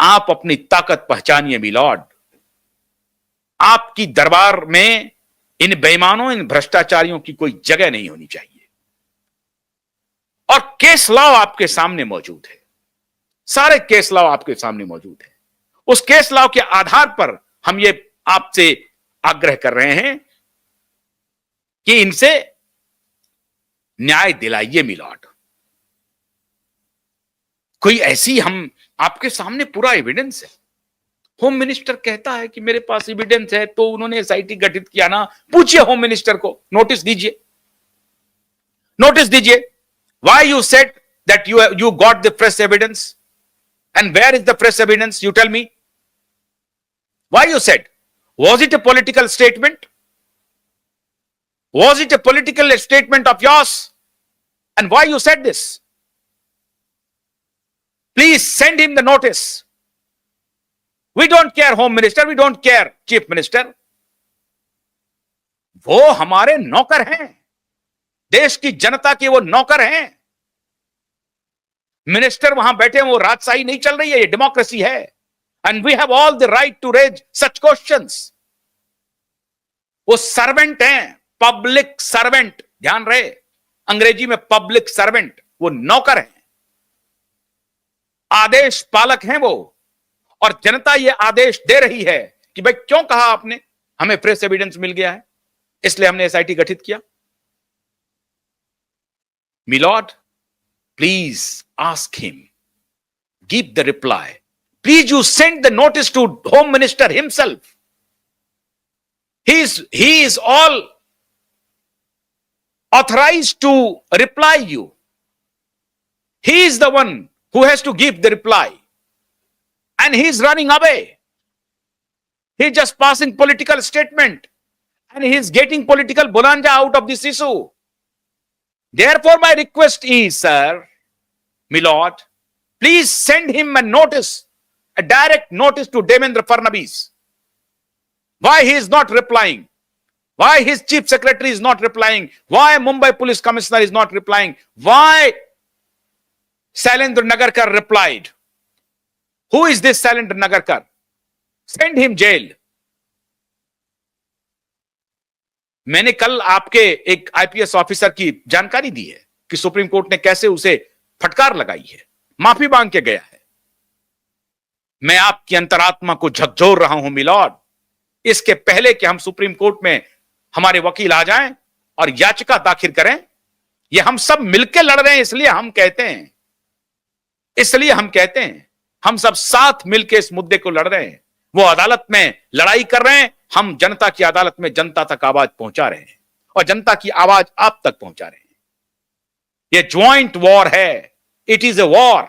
आप अपनी ताकत पहचानिए मिलॉर्ड। आपकी दरबार में इन बेईमानों, इन भ्रष्टाचारियों की कोई जगह नहीं होनी चाहिए। और केस लॉ आपके सामने मौजूद है, सारे केस लॉ आपके सामने मौजूद है। उस केस लॉ के आधार पर हम ये आपसे आग्रह कर रहे हैं कि इनसे न्याय दिलाइए मिलॉर्ड। कोई ऐसी, हम आपके सामने पूरा एविडेंस है। होम मिनिस्टर कहता है कि मेरे पास एविडेंस है, तो उन्होंने एसआईटी गठित किया ना। पूछिए होम मिनिस्टर को, नोटिस दीजिए, नोटिस दीजिए। Why you said that you got the fresh evidence and where is the fresh evidence? You tell me, why you said? Was it a political statement? Was it a political statement of yours? And why you said this? Please send him the notice. We don't care, Home Minister. We don't care, Chief Minister. वो हमारे नौकर हैं, देश की जनता के वो नौकर हैं। मिनिस्टर वहां बैठे हैं, वो राजशाही नहीं चल रही है, ये डेमोक्रेसी है। And we have all the right to raise such questions. वो सर्वेंट हैं, पब्लिक सर्वेंट, ध्यान रहे, अंग्रेजी में पब्लिक सर्वेंट, वो नौकर हैं, आदेश पालक हैं वो। और जनता ये आदेश दे रही है कि भाई क्यों कहा आपने, हमें फ्रेश एविडेंस मिल गया है, इसलिए हमने एसआईटी गठित किया। Milord, please ask him, give the reply. Please you send the notice to home minister himself. He is all authorized to reply you. He is the one who has to give the reply. And he is running away. He is just passing political statement. And he is getting political bonanza out of this issue. Therefore, my request is, sir, Milord, please send him a notice, a direct notice to Devendra Fadnavis. Why he is not replying? Why his chief secretary is not replying? Why Mumbai police commissioner is not replying? Why Shailendra Nagarkar replied? Who is this Shailendra Nagarkar? Send him jail. मैंने कल आपके एक IPS officer की जानकारी दी है कि supreme court ने कैसे उसे फटकार लगाई है, माफी मांग के गया है। मैं आपकी अंतरात्मा को झकझोर रहा हूं मिलॉर्ड, इसके पहले कि हम सुप्रीम कोर्ट में हमारे वकील आ जाएं और याचिका दाखिल करें। ये हम सब मिलकर लड़ रहे हैं, इसलिए हम कहते हैं हम सब साथ मिलकर इस मुद्दे को लड़ रहे हैं। वो अदालत में लड़ाई कर रहे हैं, हम जनता की अदालत में जनता तक आवाज पहुंचा रहे हैं और जनता की आवाज आप तक पहुंचा रहे हैं। ये ज्वाइंट वॉर है, इट इज ए वॉर।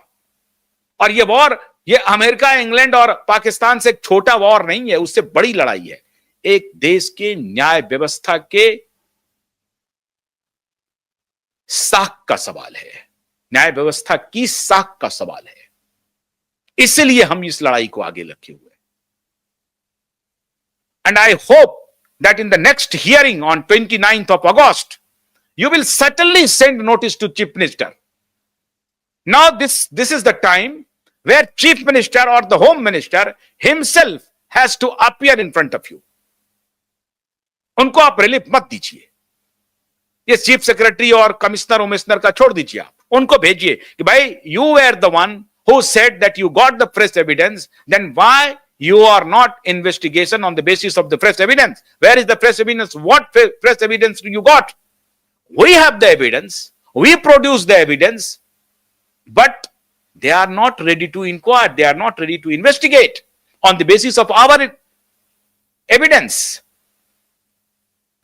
और ये वॉर, ये अमेरिका, इंग्लैंड और पाकिस्तान से एक छोटा वॉर नहीं है, उससे बड़ी लड़ाई है। एक देश के न्याय व्यवस्था के साख का सवाल है, न्याय व्यवस्था की साख का सवाल है। इसलिए हम इस लड़ाई को आगे रखे हुए। And I hope that in the next hearing on 29th of August, you will certainly send notice to Chief Minister. Now this is the time where Chief Minister or the Home Minister himself has to appear in front of you. उनको आप relief मत दीजिए, ये chief secretary और commissioner का छोड़ दीजिए। आप उनको भेजिए कि भाई you were the one who said that you got the fresh evidence, then why you are not investigation on the basis of the fresh evidence? Where is the fresh evidence? What fresh evidence you got? We have the evidence, we produce the evidence, but they are not ready to inquire, they are not ready to investigate on the basis of our evidence.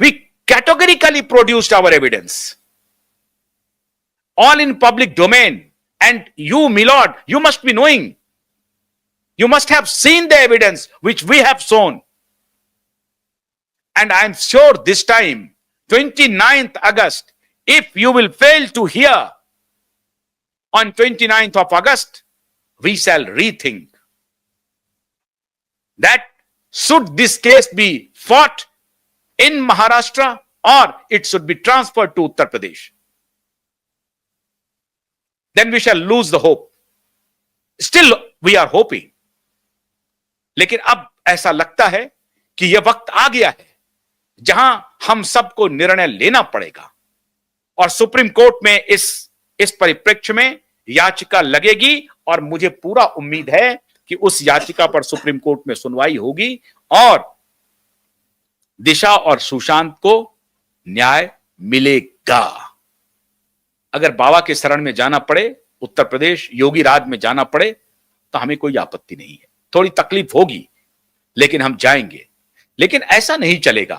We categorically produced our evidence, all in public domain. And you, Milord, you must be knowing, you must have seen the evidence which we have shown. And I am sure this time, 29th August, if you will fail to hear on 29th of August, we shall rethink that should this case be fought in Maharashtra or it should be transferred to Uttar Pradesh. Then we shall lose the hope. Still, we are hoping लेकिन अब ऐसा लगता है कि यह वक्त आ गया है जहां हम सबको निर्णय लेना पड़ेगा और सुप्रीम कोर्ट में इस परिप्रेक्ष्य में याचिका लगेगी और मुझे पूरा उम्मीद है कि उस याचिका पर सुप्रीम कोर्ट में सुनवाई होगी और दिशा और सुशांत को न्याय मिलेगा। अगर बाबा के शरण में जाना पड़े, उत्तर प्रदेश योगी राज में जाना पड़े, तो हमें कोई आपत्ति नहीं है। थोड़ी तकलीफ होगी लेकिन हम जाएंगे। लेकिन ऐसा नहीं चलेगा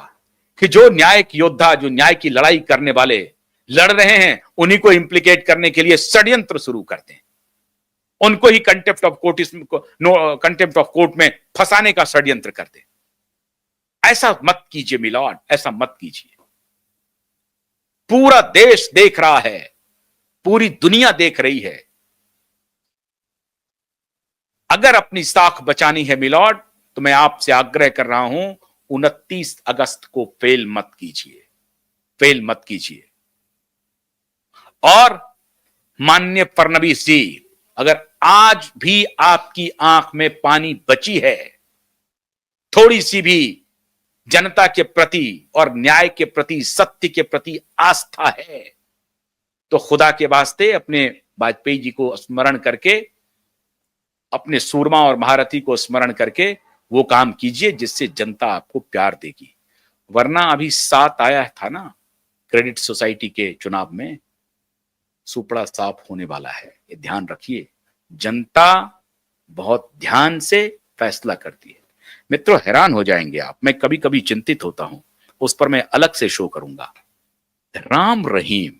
कि जो न्याय योद्धा, जो न्याय की लड़ाई करने वाले लड़ रहे हैं, उन्हीं को इंप्लीकेट करने के लिए षड्यंत्र शुरू करते हैं, उनको ही कंटेम्प्ट ऑफ कोर्ट में फंसाने का षड्यंत्र करते हैं। ऐसा मत कीजिए मिलॉर्ड, ऐसा मत कीजिए। पूरा देश देख रहा है, पूरी दुनिया देख रही है। अगर अपनी साख बचानी है मिलॉर्ड, तो मैं आपसे आग्रह कर रहा हूं, 29 अगस्त को फेल मत कीजिए, फेल मत कीजिए। और माननीय फडणवीस जी, अगर आज भी आपकी आंख में पानी बची है, थोड़ी सी भी जनता के प्रति और न्याय के प्रति, सत्य के प्रति आस्था है, तो खुदा के वास्ते अपने वाजपेयी जी को स्मरण करके, अपने सूरमा और महारथी को स्मरण करके वो काम कीजिए जिससे जनता आपको प्यार देगी। वरना अभी 7 आया था ना क्रेडिट सोसाइटी के चुनाव में, सुपड़ा साफ होने वाला है, ये ध्यान रखिए। जनता बहुत ध्यान से फैसला करती है। मित्रों, हैरान हो जाएंगे आप, मैं कभी कभी चिंतित होता हूं, उस पर मैं अलग से शो करूंगा। राम रहीम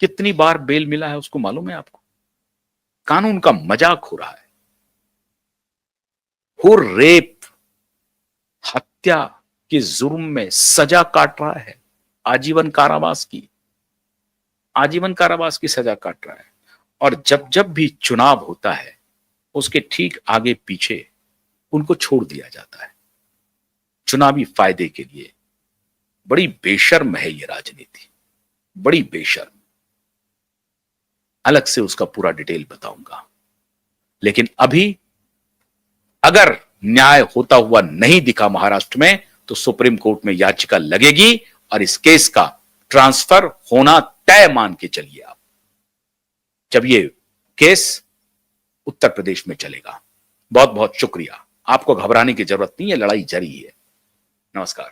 कितनी बार बेल मिला है उसको मालूम है आपको? कानून का मजाक हो रहा है। वो रेप, हत्या के जुर्म में सजा काट रहा है, आजीवन कारावास की, आजीवन कारावास की सजा काट रहा है। और जब जब भी चुनाव होता है, उसके ठीक आगे पीछे उनको छोड़ दिया जाता है चुनावी फायदे के लिए। बड़ी बेशर्म है ये राजनीति, बड़ी बेशर्म। अलग से उसका पूरा डिटेल बताऊंगा। लेकिन अभी अगर न्याय होता हुआ नहीं दिखा महाराष्ट्र में, तो सुप्रीम कोर्ट में याचिका लगेगी और इस केस का ट्रांसफर होना तय मान के चलिए आप, जब ये केस उत्तर प्रदेश में चलेगा। बहुत बहुत शुक्रिया। आपको घबराने की जरूरत नहीं है, लड़ाई जारी है। नमस्कार।